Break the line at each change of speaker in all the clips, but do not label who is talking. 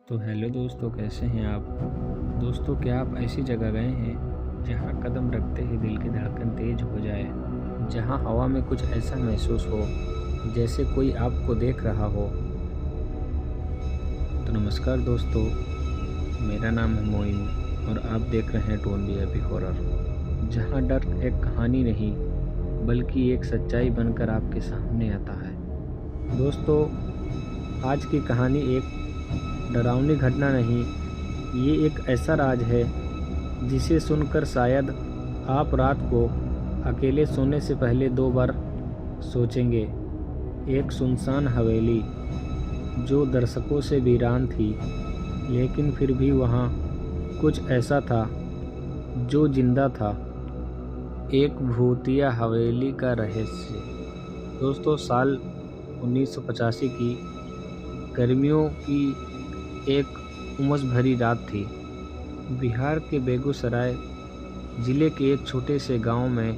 तो हेलो दोस्तों, कैसे हैं आप। दोस्तों, क्या आप ऐसी जगह गए हैं जहां कदम रखते ही दिल की धड़कन तेज हो जाए, जहां हवा में कुछ ऐसा महसूस हो जैसे कोई आपको देख रहा हो। तो नमस्कार दोस्तों, मेरा नाम है मोइन और आप देख रहे हैं टोन वीआईपी हॉरर, जहां डर एक कहानी नहीं बल्कि एक सच्चाई बनकर आपके सामने आता है। दोस्तों, आज की कहानी एक डरावनी घटना नहीं, ये एक ऐसा राज है जिसे सुनकर शायद आप रात को अकेले सोने से पहले 2 बार सोचेंगे। एक सुनसान हवेली जो दर्शकों से वीरान थी, लेकिन फिर भी वहाँ कुछ ऐसा था जो जिंदा था। एक भूतिया हवेली का रहस्य। दोस्तों, साल 1985 की गर्मियों की एक उमस भरी रात थी। बिहार के बेगूसराय ज़िले के एक छोटे से गांव में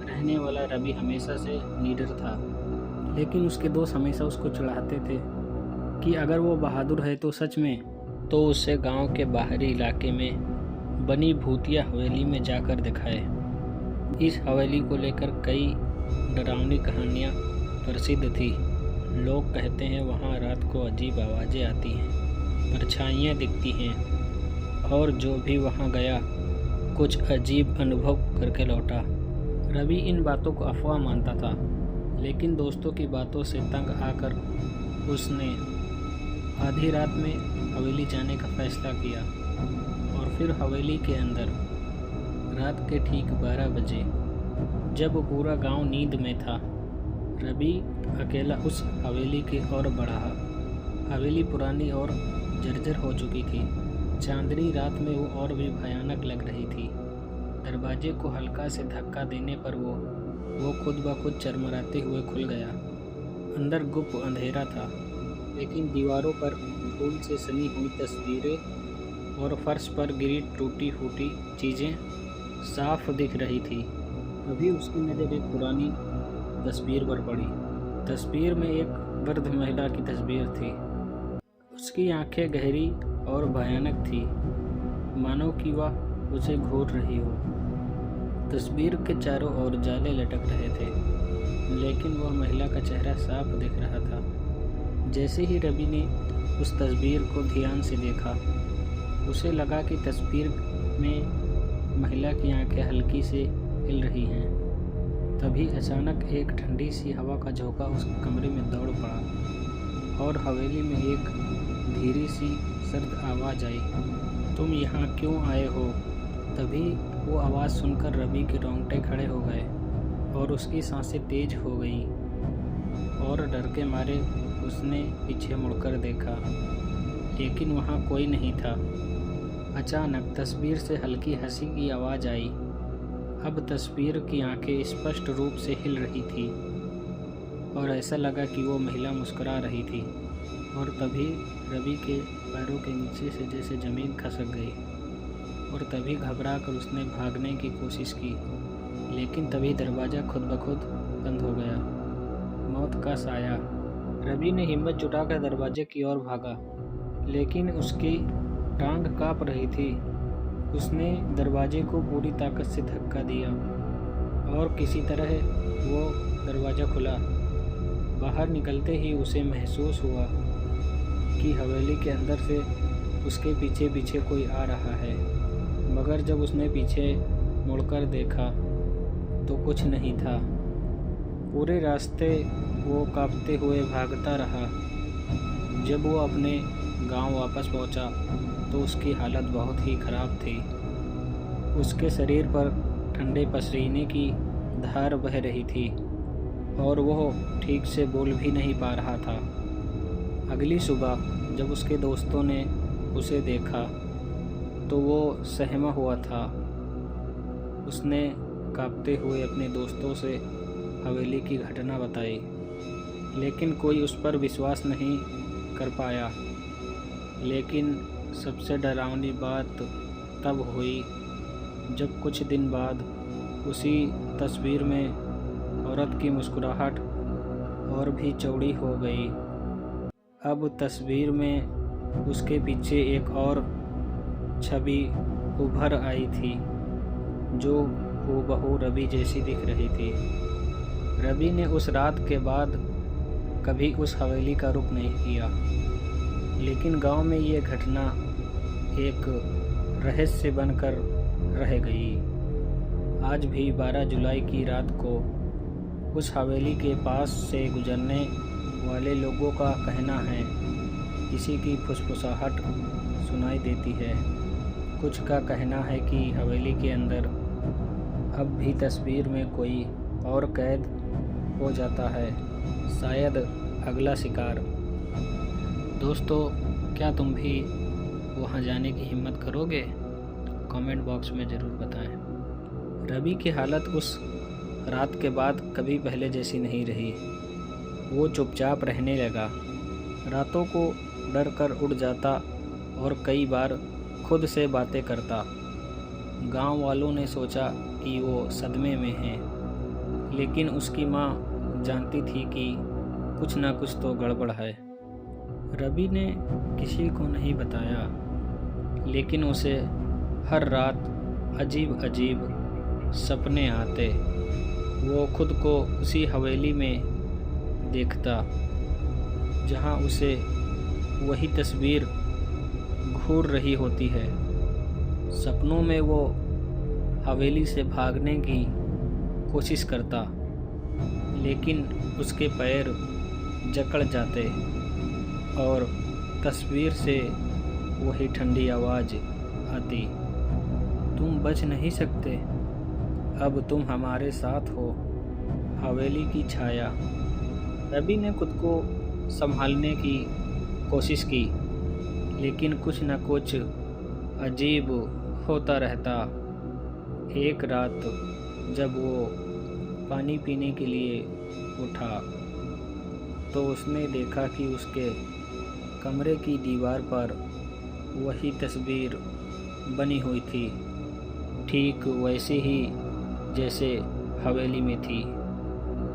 रहने वाला रवि हमेशा से लीडर था, लेकिन उसके दोस्त हमेशा उसको चिढ़ाते थे कि अगर वो बहादुर है तो सच में तो उसे गांव के बाहरी इलाके में बनी भूतिया हवेली में जाकर दिखाए। इस हवेली को लेकर कई डरावनी कहानियाँ प्रसिद्ध थी। लोग कहते हैं वहाँ रात को अजीब आवाज़ें आती हैं, परछाइयाँ दिखती हैं, और जो भी वहाँ गया कुछ अजीब अनुभव करके लौटा। रवि इन बातों को अफवाह मानता था, लेकिन दोस्तों की बातों से तंग आकर उसने आधी रात में हवेली जाने का फैसला किया। और फिर हवेली के अंदर रात के ठीक 12 बजे, जब पूरा गांव नींद में था, रवि अकेला उस हवेली की ओर बढ़ा। हवेली पुरानी और जर्जर हो चुकी थी। चांदनी रात में वो और भी भयानक लग रही थी। दरवाजे को हल्का से धक्का देने पर वो खुद ब खुद चरमराते हुए खुल गया। अंदर गुप्त अंधेरा था, लेकिन दीवारों पर फूल से सनी हुई तस्वीरें और फर्श पर गिरी टूटी फूटी चीज़ें साफ दिख रही थी। तभी उसकी नज़र एक पुरानी तस्वीर पर पड़ी। तस्वीर में एक वृद्ध महिला की तस्वीर थी। उसकी आंखें गहरी और भयानक थी, मानो कि वह उसे घूर रही हो। तस्वीर के चारों ओर जाले लटक रहे थे, लेकिन वह महिला का चेहरा साफ दिख रहा था। जैसे ही रवि ने उस तस्वीर को ध्यान से देखा, उसे लगा कि तस्वीर में महिला की आंखें हल्की से हिल रही हैं। तभी अचानक एक ठंडी सी हवा का झोंका उस कमरे में दौड़ पड़ा और हवेली में एक धीरे सी सर्द आवाज़ आई, तुम यहाँ क्यों आए हो। तभी वो आवाज़ सुनकर रवि के रोंगटे खड़े हो गए और उसकी सांसें तेज हो गईं और डर के मारे उसने पीछे मुड़कर देखा, लेकिन वहाँ कोई नहीं था। अचानक तस्वीर से हल्की हंसी की आवाज़ आई। अब तस्वीर की आंखें स्पष्ट रूप से हिल रही थी और ऐसा लगा कि वो महिला मुस्कुरा रही थी। और तभी रवि के पैरों के नीचे से जैसे ज़मीन खसक गई और तभी घबराकर उसने भागने की कोशिश की, लेकिन तभी दरवाज़ा खुद ब खुद बंद हो गया। मौत का साया। रवि ने हिम्मत जुटाकर दरवाजे की ओर भागा, लेकिन उसकी टांग काँप रही थी। उसने दरवाजे को पूरी ताकत से धक्का दिया और किसी तरह वो दरवाज़ा खुला। बाहर निकलते ही उसे महसूस हुआ कि हवेली के अंदर से उसके पीछे पीछे कोई आ रहा है, मगर जब उसने पीछे मुड़कर देखा तो कुछ नहीं था। पूरे रास्ते वो कांपते हुए भागता रहा। जब वो अपने गांव वापस पहुंचा तो उसकी हालत बहुत ही ख़राब थी। उसके शरीर पर ठंडे पसीने की धार बह रही थी और वो ठीक से बोल भी नहीं पा रहा था। अगली सुबह जब उसके दोस्तों ने उसे देखा तो वो सहमा हुआ था। उसने कांपते हुए अपने दोस्तों से हवेली की घटना बताई, लेकिन कोई उस पर विश्वास नहीं कर पाया। लेकिन सबसे डरावनी बात तब हुई जब कुछ दिन बाद उसी तस्वीर में औरत की मुस्कुराहट और भी चौड़ी हो गई। अब तस्वीर में उसके पीछे एक और छवि उभर आई थी जो हूबहू रवि जैसी दिख रही थी। रवि ने उस रात के बाद कभी उस हवेली का रुख नहीं किया, लेकिन गांव में ये घटना एक रहस्य बनकर रह गई। आज भी 12 जुलाई की रात को उस हवेली के पास से गुजरने वाले लोगों का कहना है किसी की फुसफुसाहट सुनाई देती है। कुछ का कहना है कि हवेली के अंदर अब भी तस्वीर में कोई और कैद हो जाता है, शायद अगला शिकार। दोस्तों, क्या तुम भी वहां जाने की हिम्मत करोगे? कमेंट बॉक्स में ज़रूर बताएं। रवि की हालत उस रात के बाद कभी पहले जैसी नहीं रही। वो चुपचाप रहने लगा, रातों को डर कर उड़ जाता और कई बार खुद से बातें करता। गांव वालों ने सोचा कि वो सदमे में है, लेकिन उसकी माँ जानती थी कि कुछ ना कुछ तो गड़बड़ है। रवि ने किसी को नहीं बताया, लेकिन उसे हर रात अजीब अजीब सपने आते। वो खुद को उसी हवेली में देखता जहाँ उसे वही तस्वीर घूर रही होती है। सपनों में वो हवेली से भागने की कोशिश करता, लेकिन उसके पैर जकड़ जाते और तस्वीर से वही ठंडी आवाज़ आती, तुम बच नहीं सकते, अब तुम हमारे साथ हो। हवेली की छाया। रवि ने खुद को संभालने की कोशिश की, लेकिन कुछ न कुछ अजीब होता रहता। एक रात जब वो पानी पीने के लिए उठा तो उसने देखा कि उसके कमरे की दीवार पर वही तस्वीर बनी हुई थी, ठीक वैसे ही जैसे हवेली में थी।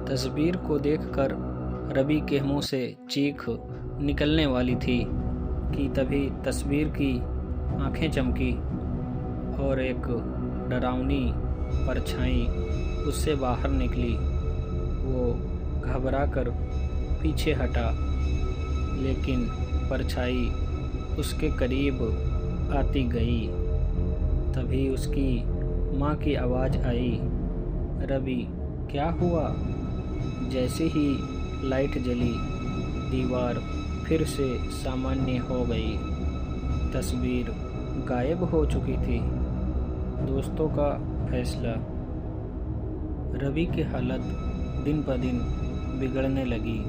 तस्वीर को देखकर रवि के मुंह से चीख निकलने वाली थी कि तभी तस्वीर की आंखें चमकी और एक डरावनी परछाई उससे बाहर निकली। वो घबराकर पीछे हटा, लेकिन परछाई उसके करीब आती गई। तभी उसकी माँ की आवाज़ आई, रवि क्या हुआ? जैसे ही लाइट जली, दीवार फिर से सामान्य हो गई। तस्वीर गायब हो चुकी थी। दोस्तों का फैसला। रवि की हालत दिन ब दिन बिगड़ने लगी।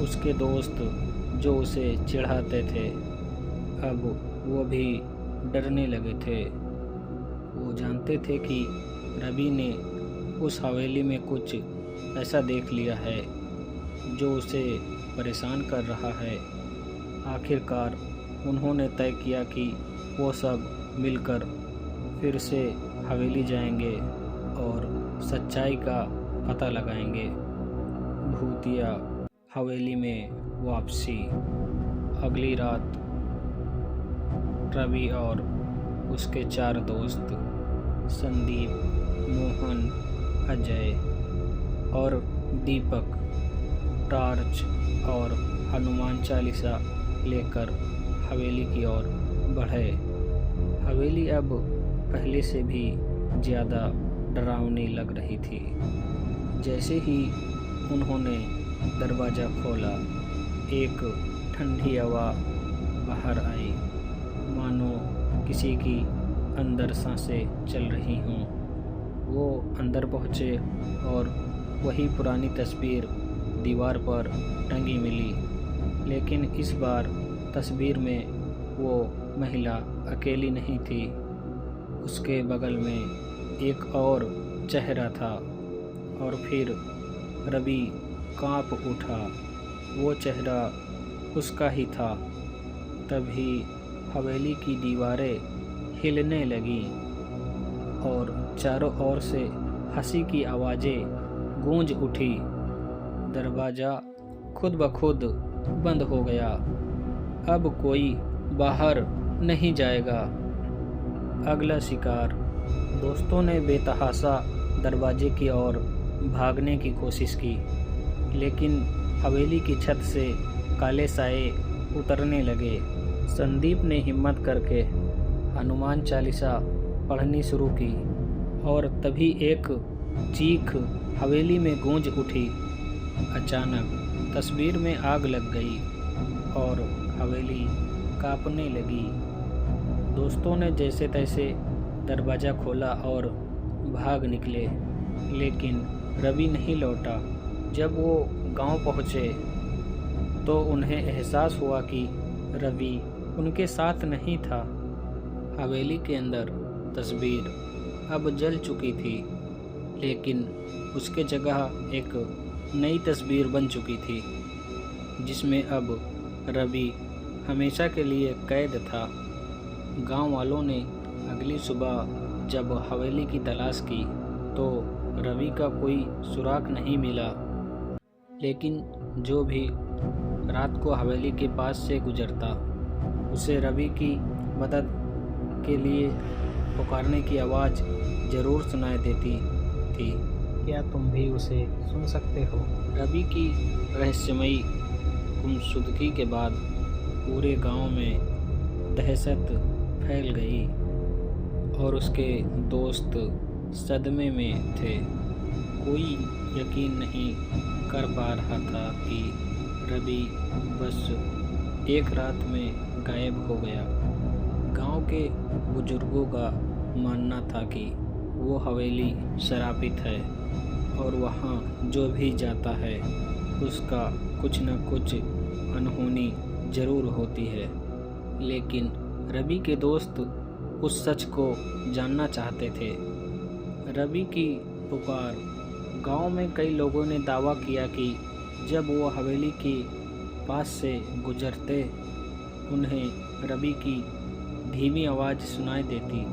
उसके दोस्त जो उसे चिढ़ाते थे, अब वो भी डरने लगे थे। वो जानते थे कि रवि ने उस हवेली में कुछ ऐसा देख लिया है जो उसे परेशान कर रहा है। आखिरकार उन्होंने तय किया कि वो सब मिलकर फिर से हवेली जाएंगे और सच्चाई का पता लगाएंगे। भूतिया हवेली में वापसी। अगली रात रवि और उसके 4 दोस्त संदीप, मोहन, अजय और दीपक टॉर्च और हनुमान चालीसा लेकर हवेली की ओर बढ़े। हवेली अब पहले से भी ज़्यादा डरावनी लग रही थी। जैसे ही उन्होंने दरवाज़ा खोला, एक ठंडी हवा बाहर आई, मानो किसी की अंदर सांसें चल रही हों। वो अंदर पहुँचे और वही पुरानी तस्वीर दीवार पर टंगी मिली, लेकिन इस बार तस्वीर में वो महिला अकेली नहीं थी। उसके बगल में एक और चेहरा था और फिर रवि कांप उठा। वो चेहरा उसका ही था। तभी हवेली की दीवारें हिलने लगी और चारों ओर से हंसी की आवाज़ें गूंज उठी। दरवाज़ा खुद ब खुद बंद हो गया
अब कोई बाहर नहीं जाएगा। अगला शिकार। दोस्तों ने बेतहाशा दरवाजे की ओर भागने की कोशिश की, लेकिन हवेली की छत से काले साए उतरने लगे। संदीप ने हिम्मत करके हनुमान चालीसा पढ़नी शुरू की और तभी एक चीख हवेली में गूंज उठी। अचानक तस्वीर में आग लग गई और हवेली कांपने लगी। दोस्तों ने जैसे तैसे दरवाज़ा खोला और भाग निकले, लेकिन रवि नहीं लौटा। जब वो गांव पहुँचे तो उन्हें एहसास हुआ कि रवि उनके साथ नहीं था। हवेली के अंदर तस्वीर अब जल चुकी थी, लेकिन उसके जगह एक नई तस्वीर बन चुकी थी, जिसमें अब रवि हमेशा के लिए कैद था। गांव वालों ने अगली सुबह जब हवेली की तलाश की तो रवि का कोई सुराग नहीं मिला, लेकिन जो भी रात को हवेली के पास से गुजरता उसे रवि की मदद के लिए पुकारने की आवाज़ ज़रूर सुनाई देती थी। क्या तुम भी उसे सुन सकते हो? रवि की रहस्यमयी गुमशुदगी के बाद पूरे गांव में दहशत फैल गई और उसके दोस्त सदमे में थे। कोई यकीन नहीं कर पा रहा था कि रवि बस एक रात में गायब हो गया। गांव के बुजुर्गों का मानना था कि वो हवेली शराबित है और वहाँ जो भी जाता है उसका कुछ न कुछ अनहोनी ज़रूर होती है। लेकिन रवि के दोस्त उस सच को जानना चाहते थे। रवि की पुकार। गांव में कई लोगों ने दावा किया कि जब वो हवेली के पास से गुजरते उन्हें रवि की धीमी आवाज़ सुनाई देती,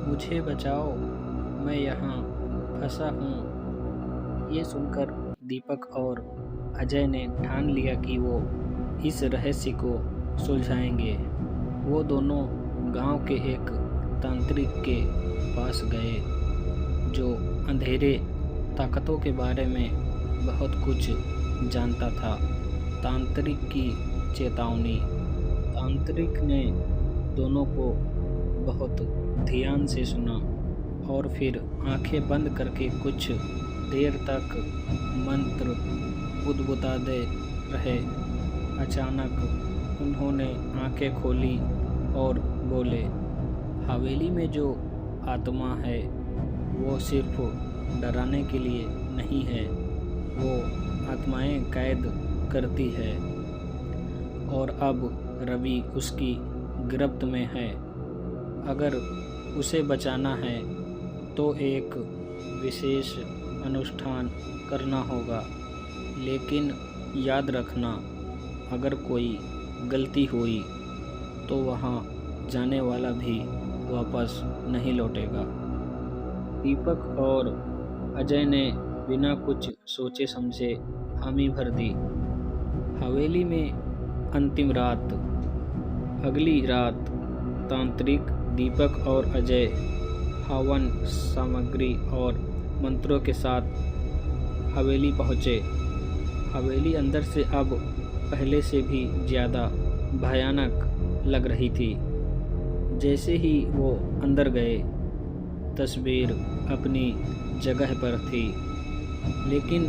मुझे बचाओ, मैं यहाँ फंसा हूँ। ये सुनकर दीपक और अजय ने ठान लिया कि वो इस रहस्य को सुलझाएंगे। वो दोनों गांव के एक तांत्रिक के पास गए जो अंधेरे ताकतों के बारे में बहुत कुछ जानता था। तांत्रिक की चेतावनी। तांत्रिक ने दोनों को बहुत ध्यान से सुना और फिर आंखें बंद करके कुछ देर तक मंत्र बुदबुदाते रहे। अचानक उन्होंने आंखें खोली और बोले, हवेली में जो आत्मा है वो सिर्फ डराने के लिए नहीं है, वो आत्माएं कैद करती है और अब रवि उसकी गिरफ्त में है। अगर उसे बचाना है तो एक विशेष अनुष्ठान करना होगा, लेकिन याद रखना अगर कोई गलती हुई तो वहाँ जाने वाला भी वापस नहीं लौटेगा। दीपक और अजय ने बिना कुछ सोचे समझे हामी भर दी। हवेली में अंतिम रात। अगली रात तांत्रिक, दीपक और अजय हवन सामग्री और मंत्रों के साथ हवेली पहुँचे। हवेली अंदर से अब पहले से भी ज़्यादा भयानक लग रही थी। जैसे ही वो अंदर गए, तस्वीर अपनी जगह पर थी, लेकिन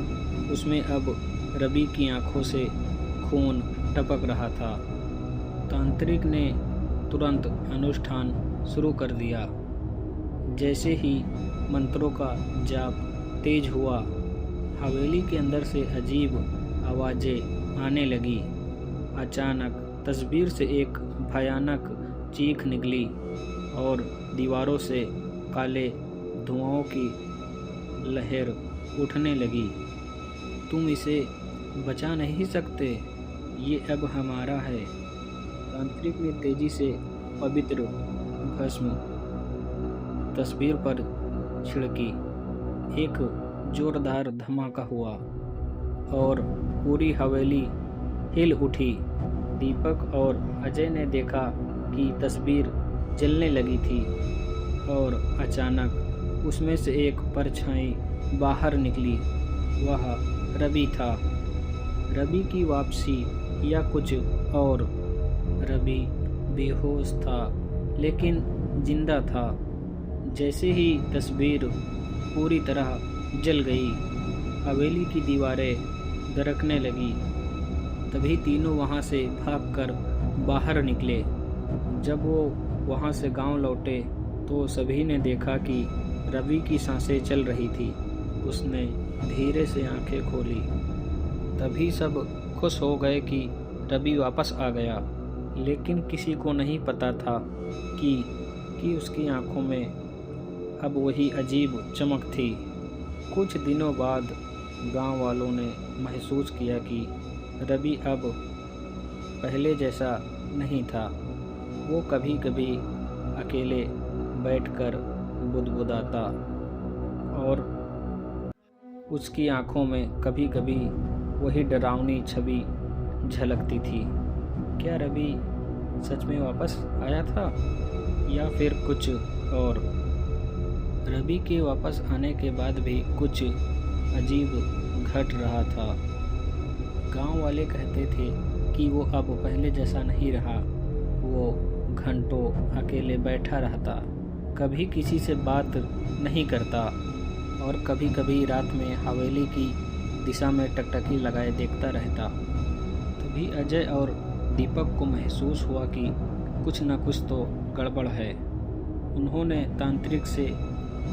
उसमें अब रवि की आंखों से खून टपक रहा था। तांत्रिक ने तुरंत अनुष्ठान शुरू कर दिया। जैसे ही मंत्रों का जाप तेज हुआ, हवेली के अंदर से अजीब आवाज़ें आने लगी। अचानक तस्वीर से एक भयानक चीख निकली और दीवारों से काले धुआंओं की लहर उठने लगी। तुम इसे बचा नहीं सकते, ये अब हमारा है। तांत्रिक ने तेजी से पवित्र भस्म तस्वीर पर छिड़की। एक जोरदार धमाका हुआ और पूरी हवेली हिल उठी। दीपक और अजय ने देखा कि तस्वीर जलने लगी थी और अचानक उसमें से एक परछाई बाहर निकली। वह रवि था। रवि की वापसी या कुछ और। रवि बेहोश था लेकिन जिंदा था। जैसे ही तस्वीर पूरी तरह जल गई, हवेली की दीवारें दरकने लगी। तभी तीनों वहाँ से भागकर बाहर निकले। जब वो वहाँ से गांव लौटे तो सभी ने देखा कि रवि की सांसें चल रही थी। उसने धीरे से आंखें खोली। तभी सब खुश हो गए कि रवि वापस आ गया, लेकिन किसी को नहीं पता था कि उसकी आंखों में अब वही अजीब चमक थी। कुछ दिनों बाद गांव वालों ने महसूस किया कि रवि अब पहले जैसा नहीं था। वो कभी कभी अकेले बैठकर बुदबुदाता और उसकी आंखों में कभी कभी वही डरावनी छवि झलकती थी। क्या रवि सच में वापस आया था या फिर कुछ और? रवि के वापस आने के बाद भी कुछ अजीब घट रहा था। गांव वाले कहते थे कि वो अब पहले जैसा नहीं रहा। वो घंटों अकेले बैठा रहता, कभी किसी से बात नहीं करता और कभी कभी रात में हवेली की दिशा में टकटकी लगाए देखता रहता। तभी अजय और दीपक को महसूस हुआ कि कुछ न कुछ तो गड़बड़ है। उन्होंने तांत्रिक से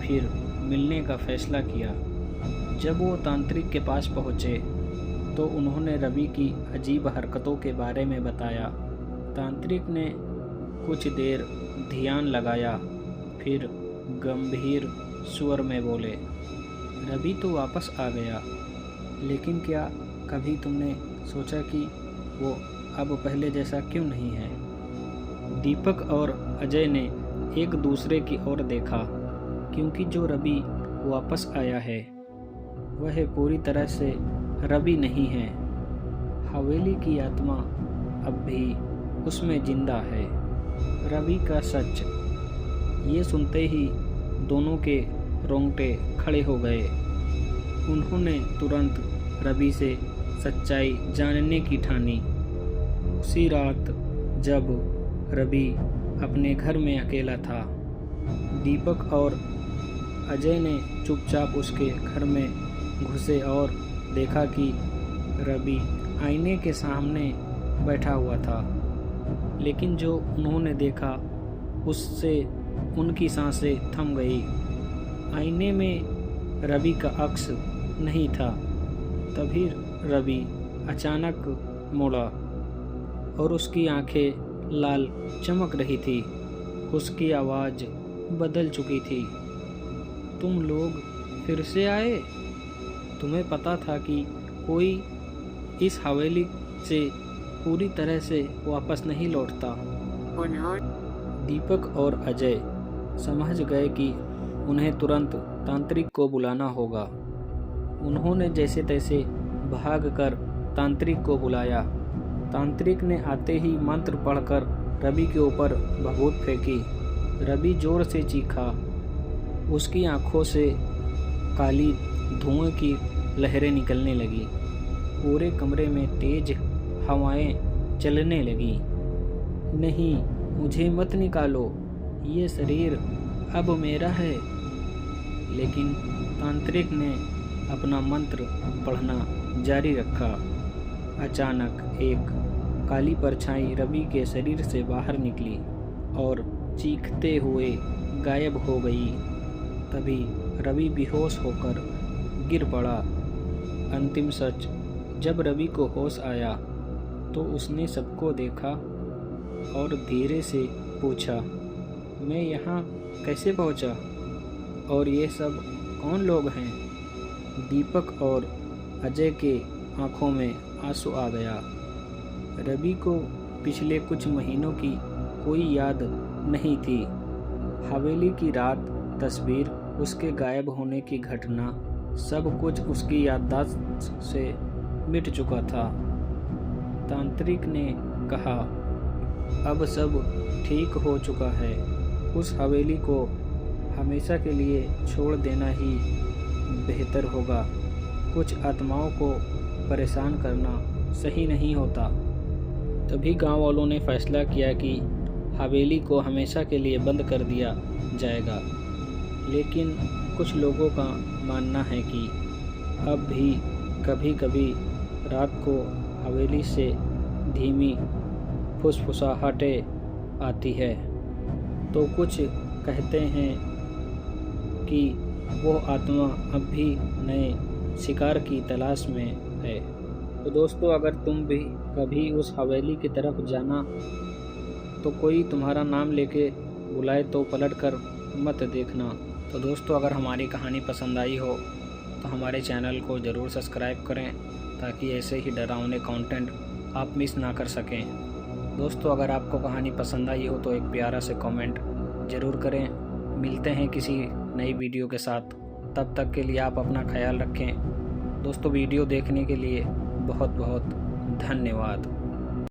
फिर मिलने का फैसला किया। जब वो तांत्रिक के पास पहुँचे तो उन्होंने रवि की अजीब हरकतों के बारे में बताया। तांत्रिक ने कुछ देर ध्यान लगाया, फिर गंभीर स्वर में बोले, रवि तो वापस आ गया, लेकिन क्या कभी तुमने सोचा कि वो अब पहले जैसा क्यों नहीं है? दीपक और अजय ने एक दूसरे की ओर देखा, क्योंकि जो रवि वापस आया है वह पूरी तरह से रवि नहीं है। हवेली की आत्मा अब भी उसमें जिंदा है। रवि का सच। ये सुनते ही दोनों के रोंगटे खड़े हो गए। उन्होंने तुरंत रवि से सच्चाई जानने की ठानी। उसी रात जब रवि अपने घर में अकेला था, दीपक और अजय ने चुपचाप उसके घर में घुसे और देखा कि रवि आईने के सामने बैठा हुआ था। लेकिन जो उन्होंने देखा उससे उनकी सांसें थम गई। आईने में रवि का अक्स नहीं था। तभी रवि अचानक मुड़ा और उसकी आंखें लाल चमक रही थी। उसकी आवाज़ बदल चुकी थी। तुम लोग फिर से आए? तुम्हें पता था कि कोई इस हवेली से पूरी तरह से वापस नहीं लौटता। दीपक और अजय समझ गए कि उन्हें तुरंत तांत्रिक को बुलाना होगा। उन्होंने जैसे तैसे भागकर तांत्रिक को बुलाया। तांत्रिक ने आते ही मंत्र पढ़कर रवि के ऊपर भभूत फेंकी। रवि जोर से चीखा। उसकी आंखों से काली धुएं की लहरें निकलने लगी। पूरे कमरे में तेज हवाएं चलने लगी। नहीं, मुझे मत निकालो, ये शरीर अब मेरा है। लेकिन तांत्रिक ने अपना मंत्र पढ़ना जारी रखा। अचानक एक काली परछाई रवि के शरीर से बाहर निकली और चीखते हुए गायब हो गई। तभी रवि बेहोश होकर गिर पड़ा। अंतिम सच, जब रवि को होश आया तो उसने सबको देखा और धीरे से पूछा, मैं यहाँ कैसे पहुँचा? और ये सब कौन लोग हैं? दीपक और अजय के आंखों में आंसू आ गया। रवि को पिछले कुछ महीनों की कोई याद नहीं थी। हवेली की रात, तस्वीर, उसके गायब होने की घटना, सब कुछ उसकी याददाश्त से मिट चुका था। तांत्रिक ने कहा, अब सब ठीक हो चुका है। उस हवेली को हमेशा के लिए छोड़ देना ही बेहतर होगा। कुछ आत्माओं को परेशान करना सही नहीं होता। तभी गांव वालों ने फैसला किया कि हवेली को हमेशा के लिए बंद कर दिया जाएगा। लेकिन कुछ लोगों का मानना है कि अब भी कभी कभी रात को हवेली से धीमी फुसफुसाहटें आती है, तो कुछ कहते हैं कि वो आत्मा अब भी नए शिकार की तलाश में है। तो दोस्तों, अगर तुम भी कभी उस हवेली की तरफ जाना तो कोई तुम्हारा नाम लेके बुलाए तो पलट कर मत देखना। तो दोस्तों, अगर हमारी कहानी पसंद आई हो तो हमारे चैनल को ज़रूर सब्सक्राइब करें, ताकि ऐसे ही डरावने कंटेंट आप मिस ना कर सकें। दोस्तों, अगर आपको कहानी पसंद आई हो तो एक प्यारा से कमेंट ज़रूर करें। मिलते हैं किसी नई वीडियो के साथ। तब तक के लिए आप अपना ख्याल रखें। दोस्तों, वीडियो देखने के लिए बहुत बहुत धन्यवाद।